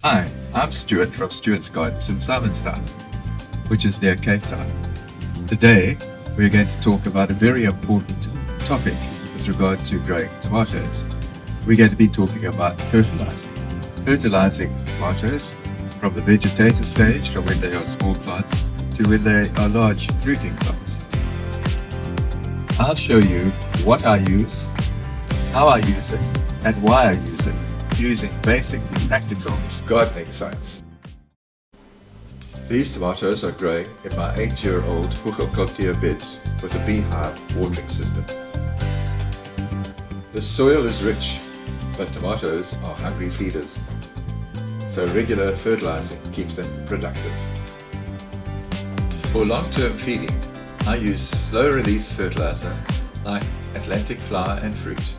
Hi, I'm Stuart from Stuart's Gardens in Simonstown, which is near Cape Town. Today, we're going to talk about a very important topic with regard to growing tomatoes. We're going to be talking about fertilizing. Fertilizing tomatoes from the vegetative stage, from when they are small plants, to when they are large fruiting plants. I'll show you what I use, how I use it, and why I use it, using basic practical gardening science. These tomatoes are growing in my 8-year-old Hugelkultier beds with a beehive watering system. The soil is rich, but tomatoes are hungry feeders, so regular fertilizing keeps them productive. For long-term feeding, I use slow-release fertilizer like Atlantic flower and fruit.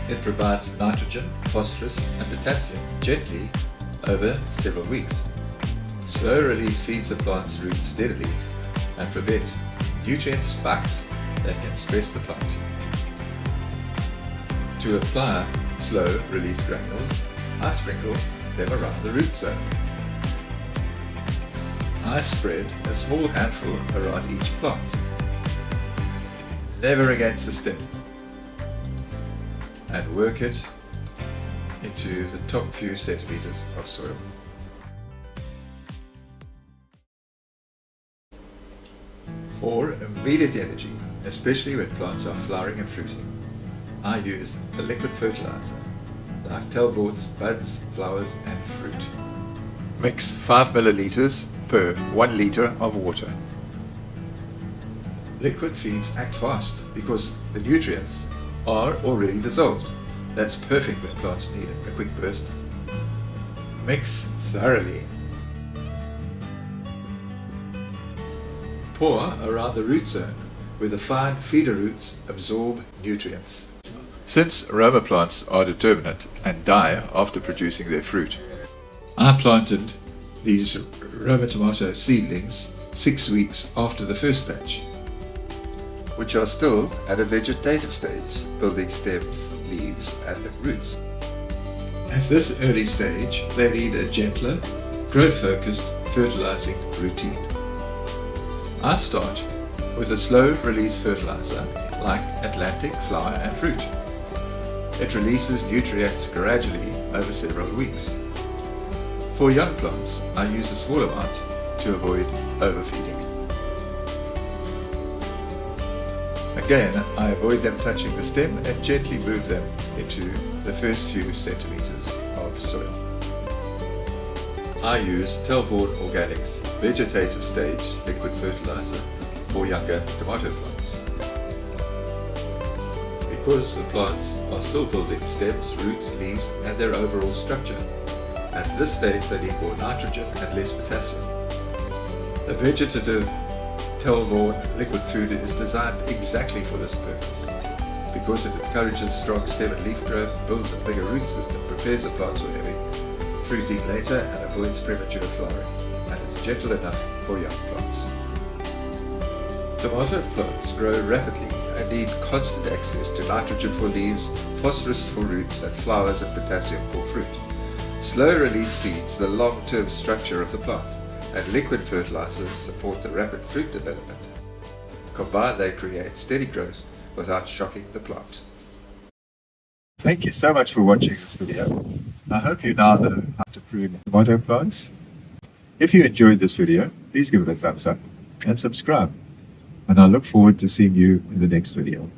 It provides nitrogen, phosphorus and potassium gently over several weeks. Slow release feeds the plant's roots steadily and prevents nutrient spikes that can stress the plant. To apply slow release granules, I sprinkle them around the root zone. I spread a small handful around each plant, never against the stem, and work it into the top few centimeters of soil. For immediate energy, especially when plants are flowering and fruiting, I use a liquid fertilizer like tailboards, buds, flowers and fruit. Mix 5 milliliters per 1 liter of water. Liquid feeds act fast because the nutrients are already dissolved. That's perfect when plants need a quick burst. Mix thoroughly. Pour around the root zone where the fine feeder roots absorb nutrients. Since Roma plants are determinate and die after producing their fruit, I planted these Roma tomato seedlings 6 weeks after the first batch, which are still at a vegetative stage, building stems, leaves and roots. At this early stage, they need a gentler, growth-focused fertilizing routine. I start with a slow-release fertilizer like Atlantic flower and fruit. It releases nutrients gradually over several weeks. For young plants, I use a small amount to avoid overfeeding. Again, I avoid them touching the stem and gently move them into the first few centimeters of soil. I use Tailboard Organics vegetative stage liquid fertilizer for younger tomato plants. Because the plants are still building stems, roots, leaves and their overall structure, at this stage they need more nitrogen and less potassium. The vegetative Tailboard liquid food is designed exactly for this purpose, because it encourages strong stem and leaf growth, builds a bigger root system, prepares the plants for heavy fruiting later and avoids premature flowering, and is gentle enough for young plants. Tomato plants grow rapidly and need constant access to nitrogen for leaves, phosphorus for roots and flowers and potassium for fruit. Slow release feeds the long-term structure of the plant, and liquid fertilizers support the rapid fruit development. Combined, they create steady growth without shocking the plant. Thank you so much for watching this video. I hope you now know how to prune tomato plants. If you enjoyed this video, please give it a thumbs up and subscribe. And I look forward to seeing you in the next video.